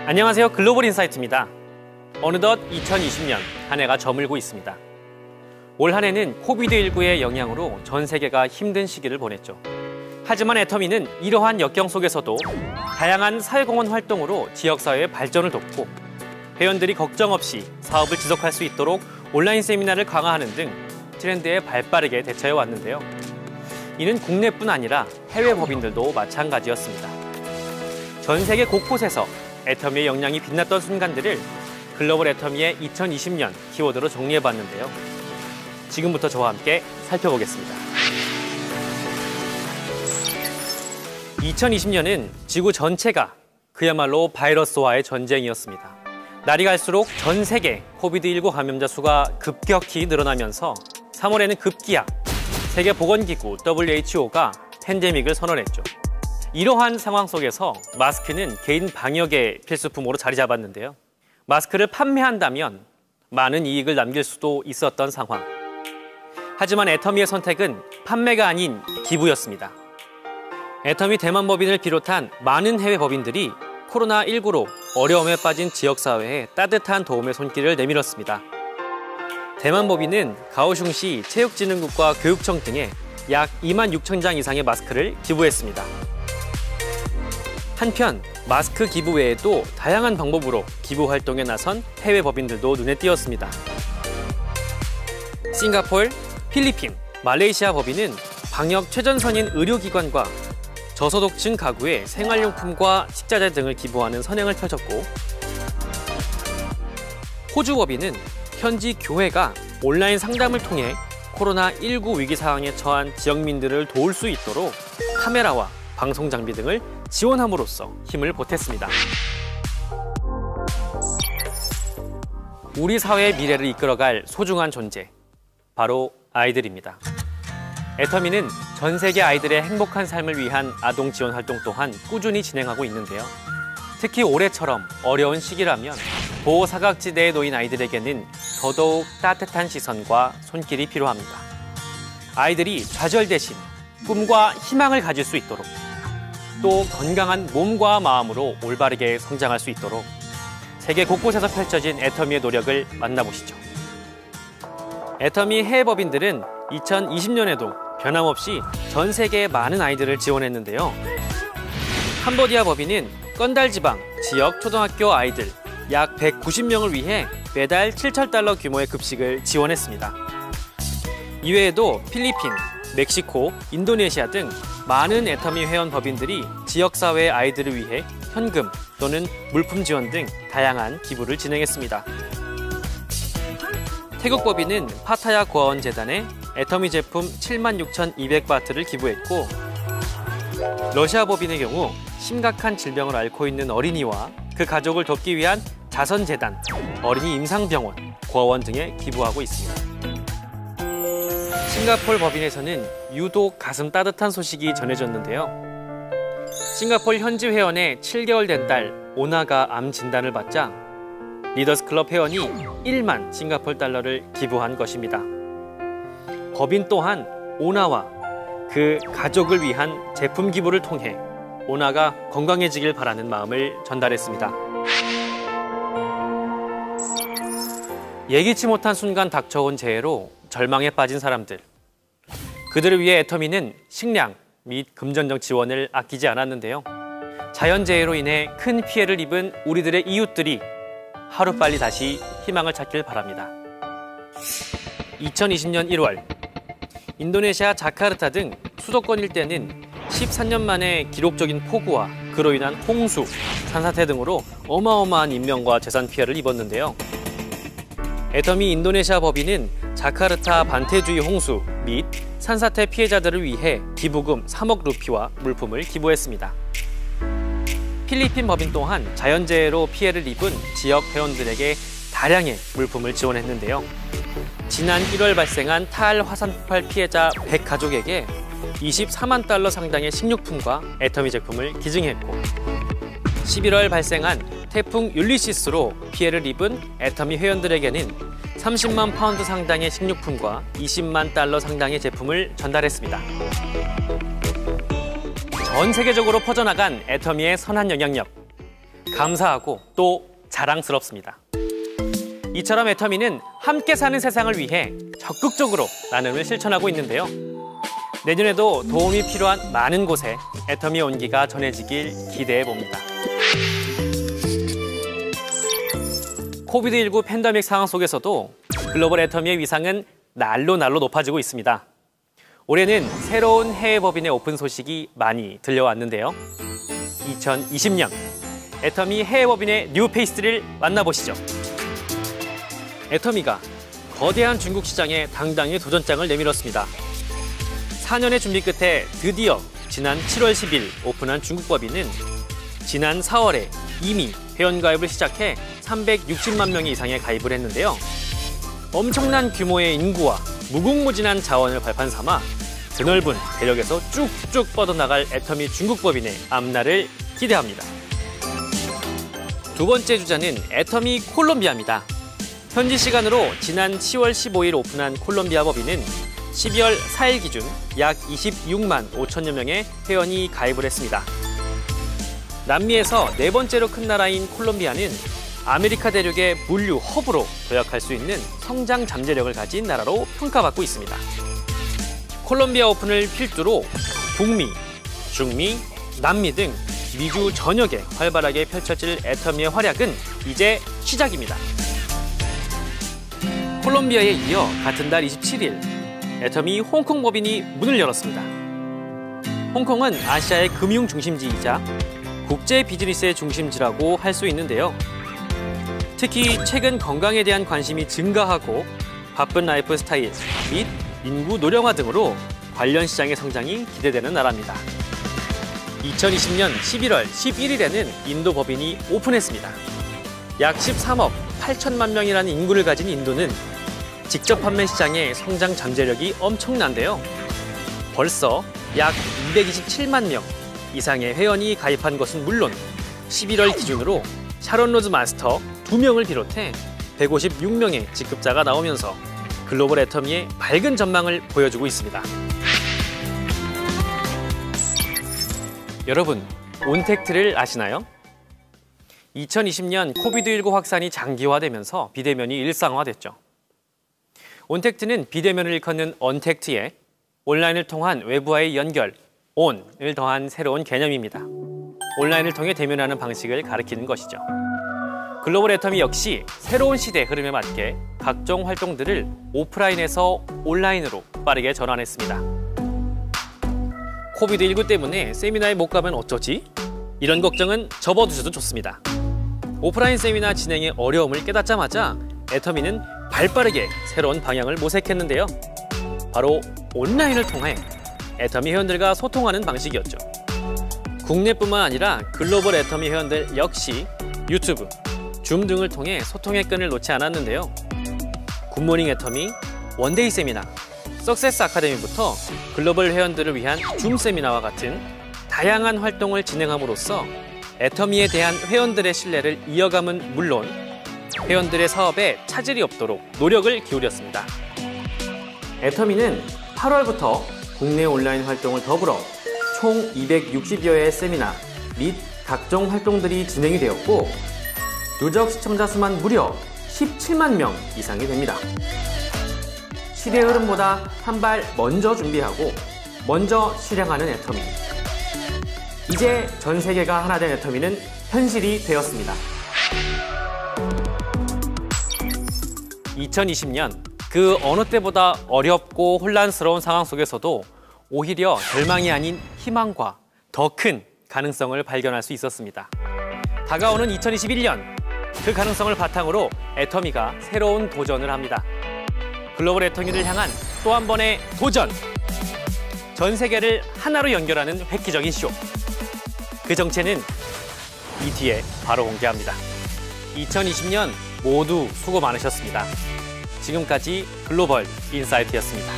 안녕하세요. 글로벌 인사이트입니다. 어느덧 2020년 한 해가 저물고 있습니다. 올 한 해는 코비드19의 영향으로 전 세계가 힘든 시기를 보냈죠. 하지만 애터미는 이러한 역경 속에서도 다양한 사회공헌 활동으로 지역사회의 발전을 돕고 회원들이 걱정 없이 사업을 지속할 수 있도록 온라인 세미나를 강화하는 등 트렌드에 발빠르게 대처해 왔는데요. 이는 국내뿐 아니라 해외 법인들도 마찬가지였습니다. 전 세계 곳곳에서 애터미의 역량이 빛났던 순간들을 글로벌 애터미의 2020년 키워드로 정리해봤는데요. 지금부터 저와 함께 살펴보겠습니다. 2020년은 지구 전체가 그야말로 바이러스와의 전쟁이었습니다. 날이 갈수록 전 세계 코비드19 감염자 수가 급격히 늘어나면서 3월에는 급기야 세계보건기구 WHO가 팬데믹을 선언했죠. 이러한 상황 속에서 마스크는 개인 방역의 필수품으로 자리 잡았는데요. 마스크를 판매한다면 많은 이익을 남길 수도 있었던 상황. 하지만 애터미의 선택은 판매가 아닌 기부였습니다. 애터미 대만 법인을 비롯한 많은 해외 법인들이 코로나19로 어려움에 빠진 지역사회에 따뜻한 도움의 손길을 내밀었습니다. 대만 법인은 가오슝시 체육진흥국과 교육청 등에 약 2만 6천 장 이상의 마스크를 기부했습니다. 한편 마스크 기부 외에도 다양한 방법으로 기부 활동에 나선 해외 법인들도 눈에 띄었습니다. 싱가포르, 필리핀, 말레이시아 법인은 방역 최전선인 의료기관과 저소득층 가구에 생활용품과 식자재 등을 기부하는 선행을 펼쳤고, 호주 법인은 현지 교회가 온라인 상담을 통해 코로나19 위기 상황에 처한 지역민들을 도울 수 있도록 카메라와 방송 장비 등을 지원함으로써 힘을 보탰습니다. 우리 사회의 미래를 이끌어갈 소중한 존재, 바로 아이들입니다. 애터미는 전 세계 아이들의 행복한 삶을 위한 아동 지원 활동 또한 꾸준히 진행하고 있는데요. 특히 올해처럼 어려운 시기라면 보호 사각지대에 놓인 아이들에게는 더더욱 따뜻한 시선과 손길이 필요합니다. 아이들이 좌절 대신 꿈과 희망을 가질 수 있도록, 또 건강한 몸과 마음으로 올바르게 성장할 수 있도록 세계 곳곳에서 펼쳐진 애터미의 노력을 만나보시죠. 애터미 해외 법인들은 2020년에도 변함없이 전 세계의 많은 아이들을 지원했는데요. 캄보디아 법인은 건달 지방 지역 초등학교 아이들 약 190명을 위해 매달 $7,000 규모의 급식을 지원했습니다. 이외에도 필리핀, 멕시코, 인도네시아 등 많은 애터미 회원 법인들이 지역사회의 아이들을 위해 현금 또는 물품 지원 등 다양한 기부를 진행했습니다. 태국 법인은 파타야 고아원 재단에 애터미 제품 76,200바트를 기부했고, 러시아 법인의 경우 심각한 질병을 앓고 있는 어린이와 그 가족을 돕기 위한 자선재단, 어린이 임상병원, 고아원 등에 기부하고 있습니다. 싱가포르 법인에서는 유독 가슴 따뜻한 소식이 전해졌는데요. 싱가포르 현지 회원의 7개월 된 딸 오나가 암 진단을 받자 리더스 클럽 회원이 1만 싱가포르 달러를 기부한 것입니다. 법인 또한 오나와 그 가족을 위한 제품 기부를 통해 오나가 건강해지길 바라는 마음을 전달했습니다. 예기치 못한 순간 닥쳐온 재해로 절망에 빠진 사람들. 그들을 위해 애터미는 식량 및 금전적 지원을 아끼지 않았는데요. 자연재해로 인해 큰 피해를 입은 우리들의 이웃들이 하루빨리 다시 희망을 찾길 바랍니다. 2020년 1월, 인도네시아 자카르타 등 수도권 일대는 13년 만에 기록적인 폭우와 그로 인한 홍수, 산사태 등으로 어마어마한 인명과 재산 피해를 입었는데요. 애터미 인도네시아 법인은 자카르타 반태주의 홍수 및 산사태 피해자들을 위해 기부금 3억 루피와 물품을 기부했습니다. 필리핀 법인 또한 자연재해로 피해를 입은 지역 회원들에게 다량의 물품을 지원했는데요. 지난 1월 발생한 타알 화산 폭발 피해자 100가족에게 $24만 달러 상당의 식료품과 애터미 제품을 기증했고, 11월 발생한 태풍 율리시스로 피해를 입은 애터미 회원들에게는 30만 파운드 상당의 식료품과 $20만 달러 상당의 제품을 전달했습니다. 전 세계적으로 퍼져나간 애터미의 선한 영향력. 감사하고 또 자랑스럽습니다. 이처럼 애터미는 함께 사는 세상을 위해 적극적으로 나눔을 실천하고 있는데요. 내년에도 도움이 필요한 많은 곳에 애터미의 온기가 전해지길 기대해 봅니다. 코비드19 팬데믹 상황 속에서도 글로벌 애터미의 위상은 날로 높아지고 있습니다. 올해는 새로운 해외 법인의 오픈 소식이 많이 들려왔는데요. 2020년 애터미 해외 법인의 뉴페이스를 만나보시죠. 애터미가 거대한 중국 시장에 당당히 도전장을 내밀었습니다. 4년의 준비 끝에 드디어 지난 7월 10일 오픈한 중국 법인은 지난 4월에 이미 회원가입을 시작해 360만 명 이상의 가입을 했는데요. 엄청난 규모의 인구와 무궁무진한 자원을 발판 삼아 드넓은 대륙에서 쭉쭉 뻗어나갈 애터미 중국 법인의 앞날을 기대합니다. 두 번째 주자는 애터미 콜롬비아입니다. 현지 시간으로 지난 10월 15일 오픈한 콜롬비아 법인은 12월 4일 기준 약 26만 5천여 명의 회원이 가입을 했습니다. 남미에서 네 번째로 큰 나라인 콜롬비아는 아메리카 대륙의 물류 허브로 도약할 수 있는 성장 잠재력을 가진 나라로 평가받고 있습니다. 콜롬비아 오픈을 필두로 북미, 중미, 남미 등 미주 전역에 활발하게 펼쳐질 애터미의 활약은 이제 시작입니다. 콜롬비아에 이어 같은 달 27일 애터미 홍콩 법인이 문을 열었습니다. 홍콩은 아시아의 금융 중심지이자 국제 비즈니스의 중심지라고 할 수 있는데요. 특히 최근 건강에 대한 관심이 증가하고 바쁜 라이프 스타일 및 인구 노령화 등으로 관련 시장의 성장이 기대되는 나라입니다. 2020년 11월 11일에는 인도 법인이 오픈했습니다. 약 13억 8천만 명이라는 인구를 가진 인도는 직접 판매 시장의 성장 잠재력이 엄청난데요. 벌써 약 227만 명 이상의 회원이 가입한 것은 물론 11월 기준으로 샤론 로즈 마스터 2명을 비롯해 156명의 직급자가 나오면서 글로벌 애터미의 밝은 전망을 보여주고 있습니다. 여러분, 온택트를 아시나요? 2020년 코비드19 확산이 장기화되면서 비대면이 일상화됐죠. 온택트는 비대면을 일컫는 언택트에 온라인을 통한 외부와의 연결, 온을 더한 새로운 개념입니다. 온라인을 통해 대면하는 방식을 가리키는 것이죠. 글로벌 애터미 역시 새로운 시대 흐름에 맞게 각종 활동들을 오프라인에서 온라인으로 빠르게 전환했습니다. 코비드19 때문에 세미나에 못 가면 어쩌지? 이런 걱정은 접어두셔도 좋습니다. 오프라인 세미나 진행의 어려움을 깨닫자마자 애터미는 발빠르게 새로운 방향을 모색했는데요. 바로 온라인을 통해 애터미 회원들과 소통하는 방식이었죠. 국내뿐만 아니라 글로벌 애터미 회원들 역시 유튜브, 줌 등을 통해 소통의 끈을 놓지 않았는데요. 굿모닝 애터미, 원데이 세미나, 석세스 아카데미부터 글로벌 회원들을 위한 줌 세미나와 같은 다양한 활동을 진행함으로써 애터미에 대한 회원들의 신뢰를 이어감은 물론 회원들의 사업에 차질이 없도록 노력을 기울였습니다. 애터미는 8월부터 국내 온라인 활동을 더불어 총 260여의 세미나 및 각종 활동들이 진행이 되었고 누적 시청자 수만 무려 17만 명 이상이 됩니다. 시대 흐름보다 한 발 먼저 준비하고 먼저 실행하는 애터미. 이제 전 세계가 하나 된 애터미는 현실이 되었습니다. 2020년 그 어느 때보다 어렵고 혼란스러운 상황 속에서도 오히려 절망이 아닌 희망과 더 큰 가능성을 발견할 수 있었습니다. 다가오는 2021년 그 가능성을 바탕으로 애터미가 새로운 도전을 합니다. 글로벌 애터미를 향한 또 한 번의 도전! 전 세계를 하나로 연결하는 획기적인 쇼. 그 정체는 이 뒤에 바로 공개합니다. 2020년 모두 수고 많으셨습니다. 지금까지 글로벌 인사이트였습니다.